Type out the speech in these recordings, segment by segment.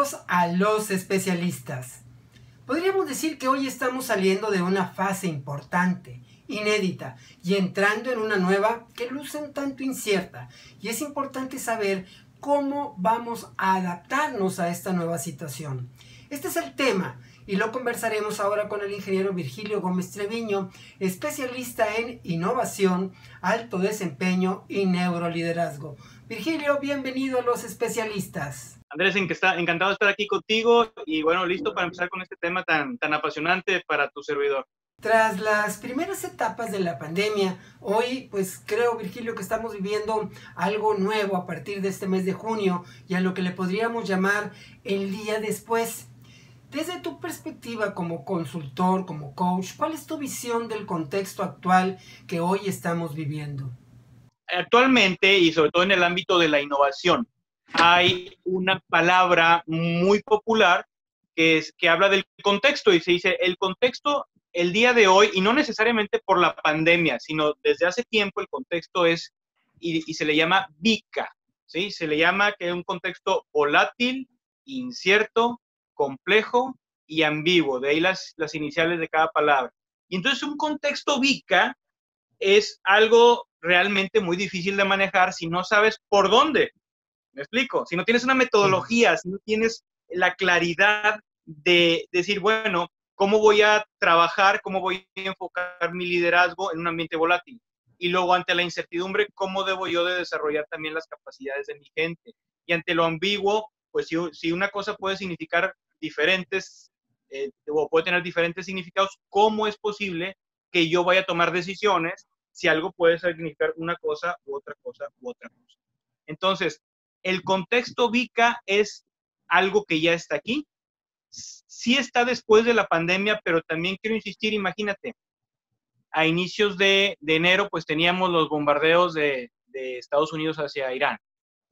Bienvenidos a Los Especialistas. Podríamos decir que hoy estamos saliendo de una fase importante, inédita, y entrando en una nueva que luce un tanto incierta. Y es importante saber cómo vamos a adaptarnos a esta nueva situación. Este es el tema y lo conversaremos ahora con el ingeniero Virgilio Gómez Treviño, especialista en innovación, alto desempeño y neuroliderazgo. Virgilio, bienvenido a Los Especialistas. Andrés, encantado de estar aquí contigo y bueno, listo para empezar con este tema tan apasionante para tu servidor. Tras las primeras etapas de la pandemia, hoy pues creo, Virgilio, que estamos viviendo algo nuevo a partir de este mes de junio y a lo que le podríamos llamar el día después. Desde tu perspectiva como consultor, como coach, ¿cuál es tu visión del contexto actual que hoy estamos viviendo? Actualmente, y sobre todo en el ámbito de la innovación, hay una palabra muy popular que habla del contexto y se dice el contexto el día de hoy, y no necesariamente por la pandemia, sino desde hace tiempo el contexto es, y se le llama VICA, ¿sí? Se le llama que es un contexto volátil, incierto, complejo y ambiguo, de ahí las iniciales de cada palabra. Y entonces un contexto VICA es algo realmente muy difícil de manejar si no sabes por dónde. ¿Me explico? Si no tienes una metodología, si no tienes la claridad de decir, bueno, ¿cómo voy a trabajar? ¿Cómo voy a enfocar mi liderazgo en un ambiente volátil? Y luego, ante la incertidumbre, ¿cómo debo yo de desarrollar también las capacidades de mi gente? Y ante lo ambiguo, pues si una cosa puede significar diferentes, o puede tener diferentes significados, ¿cómo es posible que yo vaya a tomar decisiones si algo puede significar una cosa u otra cosa u otra cosa? Entonces, el contexto VICA es algo que ya está aquí. Sí está después de la pandemia, pero también quiero insistir, imagínate, a inicios de enero, pues teníamos los bombardeos de Estados Unidos hacia Irán.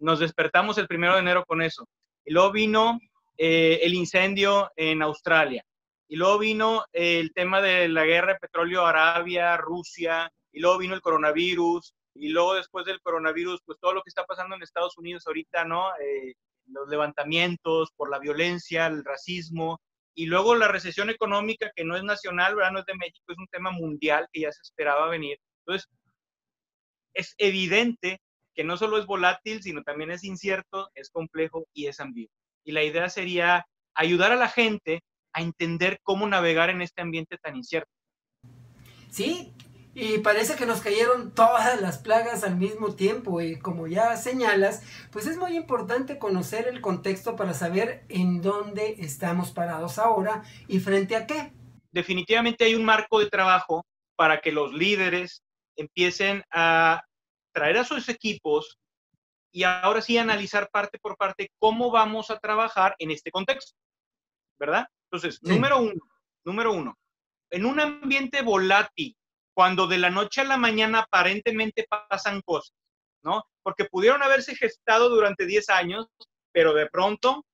Nos despertamos el 1 de enero con eso. Y luego vino el incendio en Australia. Y luego vino el tema de la guerra de petróleo Arabia, Rusia. Y luego vino el coronavirus. Y luego después del coronavirus, pues todo lo que está pasando en Estados Unidos ahorita, ¿no? Los levantamientos por la violencia, el racismo, y luego la recesión económica que no es nacional, ¿verdad? No es de México, es un tema mundial que ya se esperaba venir. Entonces, es evidente que no solo es volátil, sino también es incierto, es complejo y es ambiguo. Y la idea sería ayudar a la gente a entender cómo navegar en este ambiente tan incierto. Sí, y parece que nos cayeron todas las plagas al mismo tiempo y como ya señalas, pues es muy importante conocer el contexto para saber en dónde estamos parados ahora y frente a qué. Definitivamente hay un marco de trabajo para que los líderes empiecen a traer a sus equipos y ahora sí analizar parte por parte cómo vamos a trabajar en este contexto, ¿verdad? Entonces, Sí. número uno, en un ambiente volátil, cuando de la noche a la mañana aparentemente pasan cosas, ¿no? Porque pudieron haberse gestado durante 10 años, pero de pronto,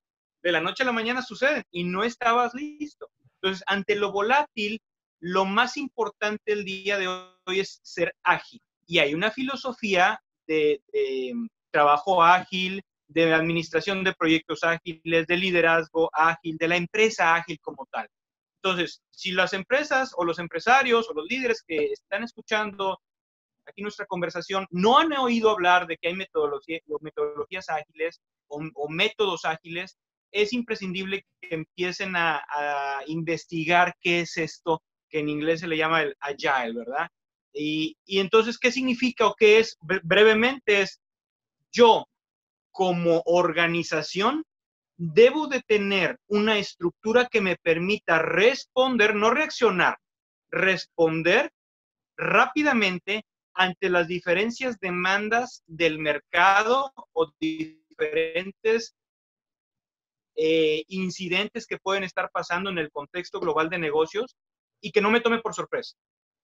de la noche a la mañana suceden y no estabas listo. Entonces, ante lo volátil, lo más importante el día de hoy es ser ágil. Y hay una filosofía de trabajo ágil, de administración de proyectos ágiles, de liderazgo ágil, de la empresa ágil como tal. Entonces, si las empresas o los empresarios o los líderes que están escuchando aquí nuestra conversación no han oído hablar de que hay metodologías ágiles o métodos ágiles, es imprescindible que empiecen a investigar qué es esto que en inglés se le llama el agile, ¿verdad? Y entonces, ¿qué significa o qué es? Brevemente es, yo como organización debo de tener una estructura que me permita responder, no reaccionar, responder rápidamente ante las diferentes demandas del mercado o diferentes incidentes que pueden estar pasando en el contexto global de negocios y que no me tome por sorpresa,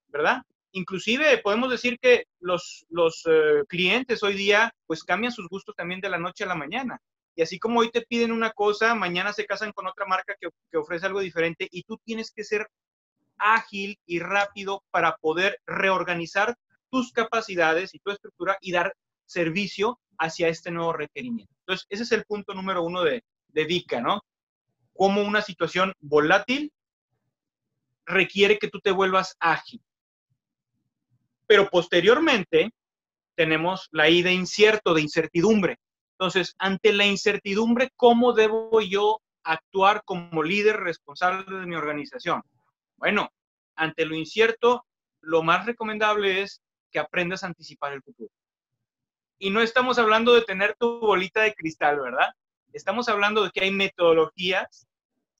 ¿verdad? Inclusive podemos decir que los clientes hoy día pues cambian sus gustos también de la noche a la mañana. Y así como hoy te piden una cosa, mañana se casan con otra marca que ofrece algo diferente y tú tienes que ser ágil y rápido para poder reorganizar tus capacidades y tu estructura y dar servicio hacia este nuevo requerimiento. Entonces, ese es el punto número uno de dedica, ¿no? Como una situación volátil requiere que tú te vuelvas ágil. Pero posteriormente tenemos la I de incierto, de incertidumbre. Entonces, ante la incertidumbre, ¿cómo debo yo actuar como líder responsable de mi organización? Bueno, ante lo incierto, lo más recomendable es que aprendas a anticipar el futuro. Y no estamos hablando de tener tu bolita de cristal, ¿verdad? Estamos hablando de que hay metodologías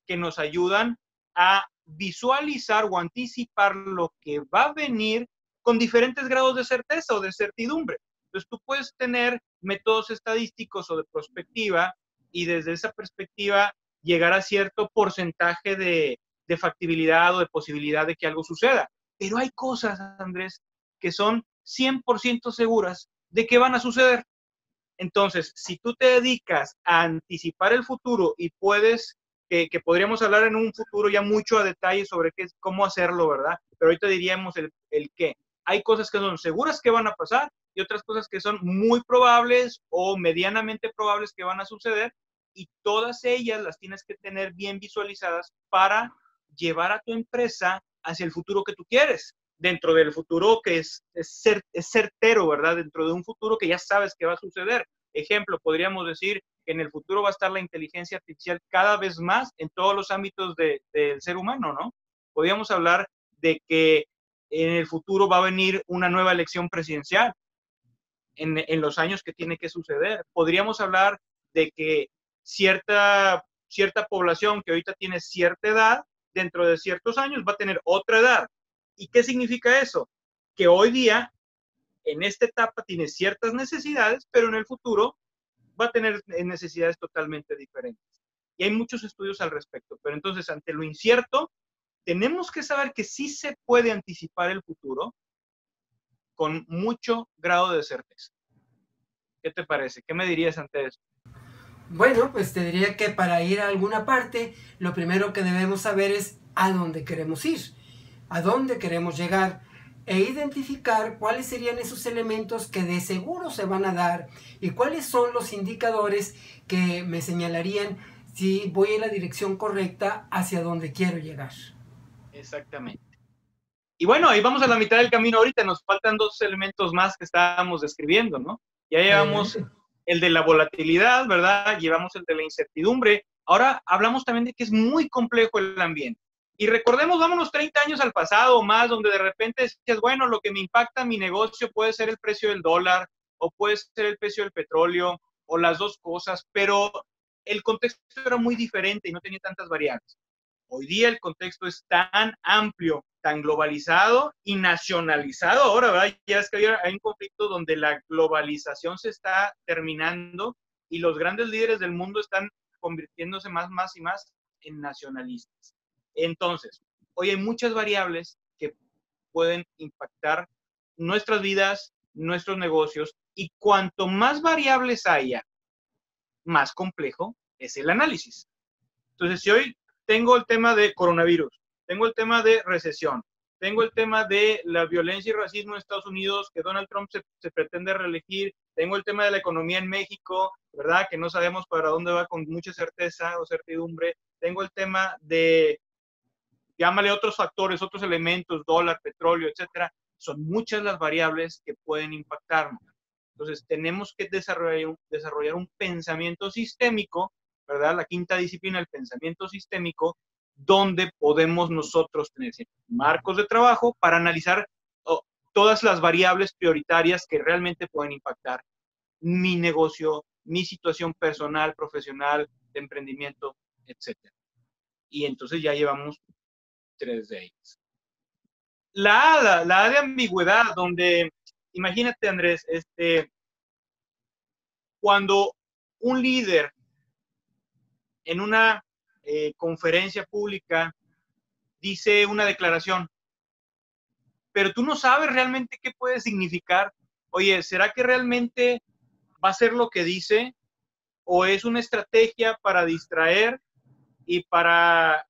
que nos ayudan a visualizar o anticipar lo que va a venir con diferentes grados de certeza o de certidumbre. Entonces, tú puedes tener métodos estadísticos o de prospectiva y desde esa perspectiva llegar a cierto porcentaje de factibilidad o de posibilidad de que algo suceda. Pero hay cosas, Andrés, que son 100% seguras de que van a suceder. Entonces, si tú te dedicas a anticipar el futuro y puedes, que podríamos hablar en un futuro ya mucho a detalle sobre cómo hacerlo, ¿verdad? Pero ahorita diríamos el qué. Hay cosas que son seguras que van a pasar y otras cosas que son muy probables o medianamente probables que van a suceder, y todas ellas las tienes que tener bien visualizadas para llevar a tu empresa hacia el futuro que tú quieres, dentro del futuro que es certero, ¿verdad? Dentro de un futuro que ya sabes que va a suceder. Ejemplo, podríamos decir que en el futuro va a estar la inteligencia artificial cada vez más en todos los ámbitos del ser humano, ¿no? Podríamos hablar de que en el futuro va a venir una nueva elección presidencial en los años que tiene que suceder. Podríamos hablar de que cierta población que ahorita tiene cierta edad, dentro de ciertos años va a tener otra edad. ¿Y qué significa eso? Que hoy día, en esta etapa, tiene ciertas necesidades, pero en el futuro va a tener necesidades totalmente diferentes. Y hay muchos estudios al respecto. Pero entonces, ante lo incierto, tenemos que saber que sí se puede anticipar el futuro con mucho grado de certeza. ¿Qué te parece? ¿Qué me dirías ante eso? Bueno, pues te diría que para ir a alguna parte, lo primero que debemos saber es a dónde queremos ir, a dónde queremos llegar, e identificar cuáles serían esos elementos que de seguro se van a dar y cuáles son los indicadores que me señalarían si voy en la dirección correcta hacia donde quiero llegar. Exactamente. Y bueno, ahí vamos a la mitad del camino ahorita, nos faltan dos elementos más que estábamos describiendo, ¿no? Ya llevamos el de la volatilidad, ¿verdad? Llevamos el de la incertidumbre. Ahora hablamos también de que es muy complejo el ambiente. Y recordemos, vámonos 30 años al pasado o más, donde de repente decías, bueno, lo que me impacta mi negocio puede ser el precio del dólar o puede ser el precio del petróleo o las dos cosas, pero el contexto era muy diferente y no tenía tantas variables. Hoy día el contexto es tan amplio, tan globalizado y nacionalizado ahora, ¿verdad? Ya es que hay un conflicto donde la globalización se está terminando y los grandes líderes del mundo están convirtiéndose más y más en nacionalistas. Entonces, hoy hay muchas variables que pueden impactar nuestras vidas, nuestros negocios, y cuanto más variables haya, más complejo es el análisis. Entonces, si hoy tengo el tema de coronavirus, tengo el tema de recesión, tengo el tema de la violencia y racismo en Estados Unidos, que Donald Trump se pretende reelegir, tengo el tema de la economía en México, ¿verdad? Que no sabemos para dónde va con mucha certeza o certidumbre, tengo el tema de, llámale otros factores, otros elementos, dólar, petróleo, etcétera. Son muchas las variables que pueden impactarnos. Entonces, tenemos que desarrollar un pensamiento sistémico, ¿verdad? La quinta disciplina, el pensamiento sistémico, donde podemos nosotros tener marcos de trabajo para analizar todas las variables prioritarias que realmente pueden impactar mi negocio, mi situación personal, profesional, de emprendimiento, etcétera. Y entonces ya llevamos 3 de ellas. La A de ambigüedad, donde, imagínate, Andrés, cuando un líder en una conferencia pública dice una declaración, pero tú no sabes realmente qué puede significar. Oye, ¿será que realmente va a ser lo que dice? ¿O es una estrategia para distraer y para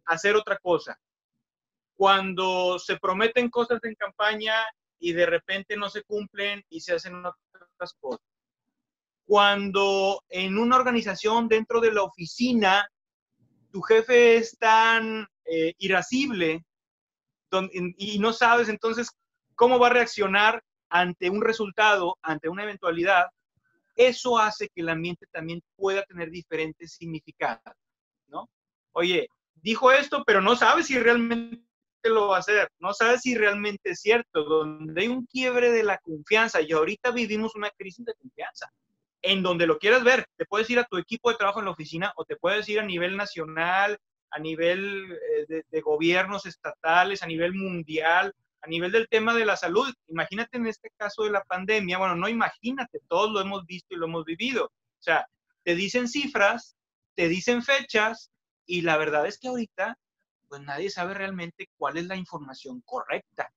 hacer otra cosa? Cuando se prometen cosas en campaña y de repente no se cumplen y se hacen otras cosas. cuando en una organización dentro de la oficina tu jefe es tan irascible y no sabes entonces cómo va a reaccionar ante un resultado, ante una eventualidad, eso hace que el ambiente también pueda tener diferentes significados, ¿no? Oye, dijo esto, pero no sabes si realmente lo va a hacer, no sabes si realmente es cierto, donde hay un quiebre de la confianza, y ahorita vivimos una crisis de confianza, en donde lo quieras ver, te puedes ir a tu equipo de trabajo en la oficina o te puedes ir a nivel nacional, a nivel de gobiernos estatales, a nivel mundial, a nivel del tema de la salud. Imagínate en este caso de la pandemia, bueno, no imagínate, todos lo hemos visto y lo hemos vivido. O sea, te dicen cifras, te dicen fechas, y la verdad es que ahorita, pues nadie sabe realmente cuál es la información correcta.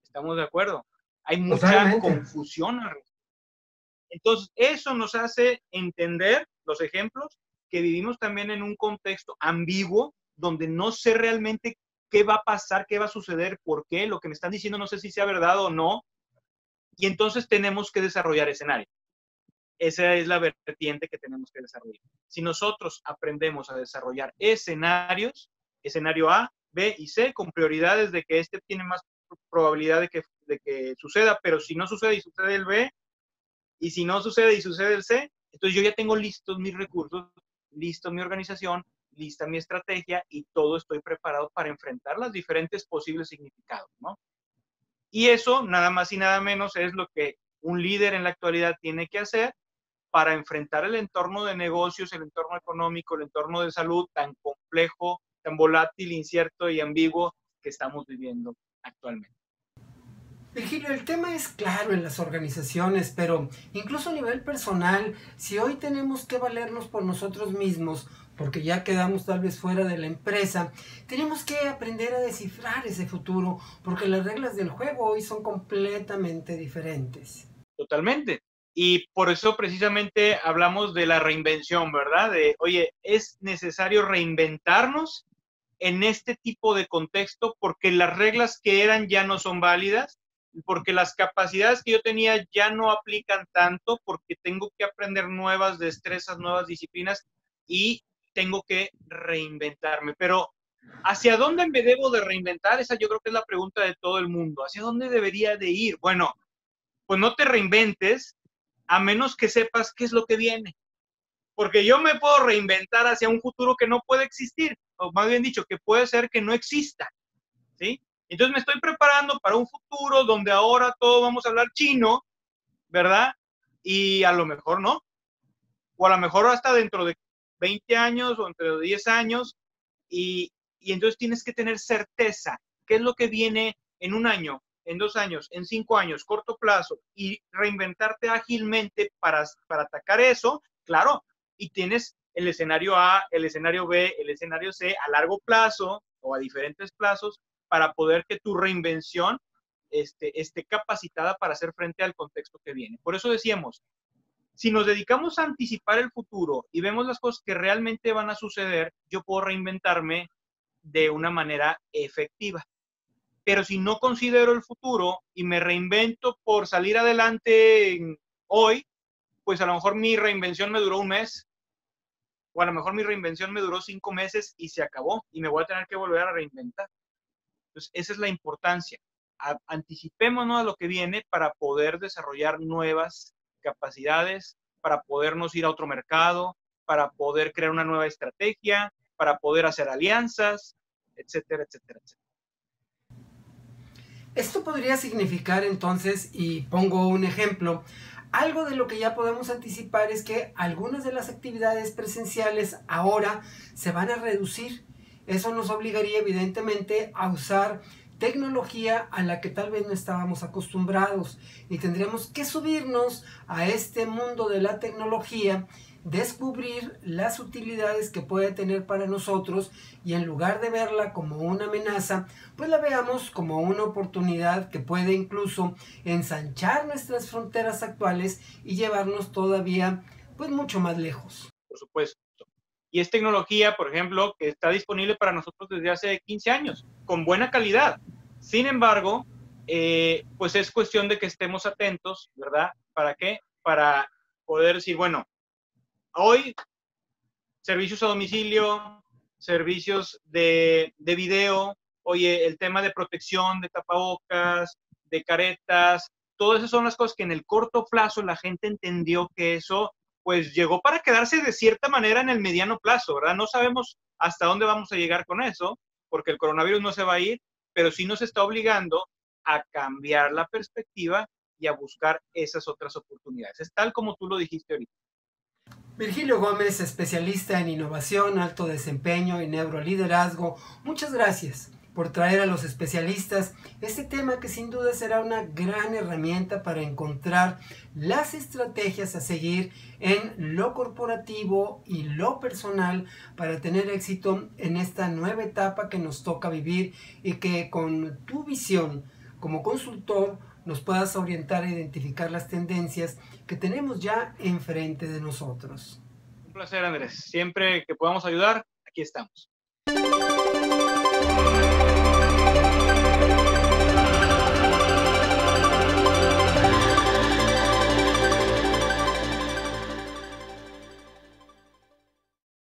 ¿Estamos de acuerdo? Hay mucha Totalmente. confusión al respecto. Entonces, eso nos hace entender los ejemplos que vivimos también en un contexto ambiguo, donde no sé realmente qué va a pasar, qué va a suceder, por qué, lo que me están diciendo no sé si sea verdad o no, y entonces tenemos que desarrollar escenarios. Esa es la vertiente que tenemos que desarrollar. Si nosotros aprendemos a desarrollar escenarios, escenario A, B y C, con prioridades de que este tiene más probabilidad de que suceda, pero si no sucede y sucede el B, y si no sucede y sucede el C, entonces yo ya tengo listos mis recursos, listo mi organización, lista mi estrategia y todo estoy preparado para enfrentar los diferentes posibles significados, ¿no? Y eso, nada más y nada menos, es lo que un líder en la actualidad tiene que hacer para enfrentar el entorno de negocios, el entorno económico, el entorno de salud tan complejo, tan volátil, incierto y ambiguo que estamos viviendo actualmente. Virgilio, el tema es claro en las organizaciones, pero incluso a nivel personal, si hoy tenemos que valernos por nosotros mismos, porque ya quedamos tal vez fuera de la empresa, tenemos que aprender a descifrar ese futuro, porque las reglas del juego hoy son completamente diferentes. Totalmente. Y por eso precisamente hablamos de la reinvención, ¿verdad? De, oye, es necesario reinventarnos en este tipo de contexto porque las reglas que eran ya no son válidas, porque las capacidades que yo tenía ya no aplican tanto, porque tengo que aprender nuevas destrezas, nuevas disciplinas y tengo que reinventarme. Pero, ¿hacia dónde me debo de reinventar? Esa yo creo que es la pregunta de todo el mundo. ¿Hacia dónde debería de ir? Bueno, pues no te reinventes a menos que sepas qué es lo que viene. Porque yo me puedo reinventar hacia un futuro que no puede existir, o más bien dicho, que puede ser que no exista, ¿sí? Entonces me estoy preparando para un futuro donde ahora todos vamos a hablar chino, ¿verdad? Y a lo mejor no, o a lo mejor hasta dentro de 20 años o entre 10 años, y entonces tienes que tener certeza, qué es lo que viene en un año, en 2 años, en 5 años, corto plazo, y reinventarte ágilmente para atacar eso, claro, y tienes el escenario A, el escenario B, el escenario C a largo plazo o a diferentes plazos para poder que tu reinvención esté capacitada para hacer frente al contexto que viene. Por eso decíamos, si nos dedicamos a anticipar el futuro y vemos las cosas que realmente van a suceder, yo puedo reinventarme de una manera efectiva. Pero si no considero el futuro y me reinvento por salir adelante hoy, pues a lo mejor mi reinvención me duró un mes, o a lo mejor mi reinvención me duró 5 meses y se acabó, y me voy a tener que volver a reinventar. Entonces, esa es la importancia. Anticipémonos a lo que viene para poder desarrollar nuevas capacidades, para podernos ir a otro mercado, para poder crear una nueva estrategia, para poder hacer alianzas, etcétera, etcétera, etcétera. Esto podría significar entonces, y pongo un ejemplo, algo de lo que ya podemos anticipar es que algunas de las actividades presenciales ahora se van a reducir. Eso nos obligaría evidentemente a usar tecnología a la que tal vez no estábamos acostumbrados y tendremos que subirnos a este mundo de la tecnología, descubrir las utilidades que puede tener para nosotros y en lugar de verla como una amenaza, pues la veamos como una oportunidad que puede incluso ensanchar nuestras fronteras actuales y llevarnos todavía pues mucho más lejos. Por supuesto. Y es tecnología, por ejemplo, que está disponible para nosotros desde hace 15 años, con buena calidad. Sin embargo, pues es cuestión de que estemos atentos, ¿verdad? ¿Para qué? Para poder decir, bueno, hoy servicios a domicilio, servicios de video, oye, el tema de protección, de tapabocas, de caretas, todas esas son las cosas que en el corto plazo la gente entendió que eso pues llegó para quedarse de cierta manera en el mediano plazo, ¿verdad? No sabemos hasta dónde vamos a llegar con eso, porque el coronavirus no se va a ir, pero sí nos está obligando a cambiar la perspectiva y a buscar esas otras oportunidades. Es tal como tú lo dijiste ahorita. Virgilio Gómez, especialista en innovación, alto desempeño y neuroliderazgo, muchas gracias por traer a los especialistas este tema que sin duda será una gran herramienta para encontrar las estrategias a seguir en lo corporativo y lo personal para tener éxito en esta nueva etapa que nos toca vivir y que con tu visión como consultor nos puedas orientar a identificar las tendencias que tenemos ya enfrente de nosotros. Un placer, Andrés. Siempre que podamos ayudar, aquí estamos.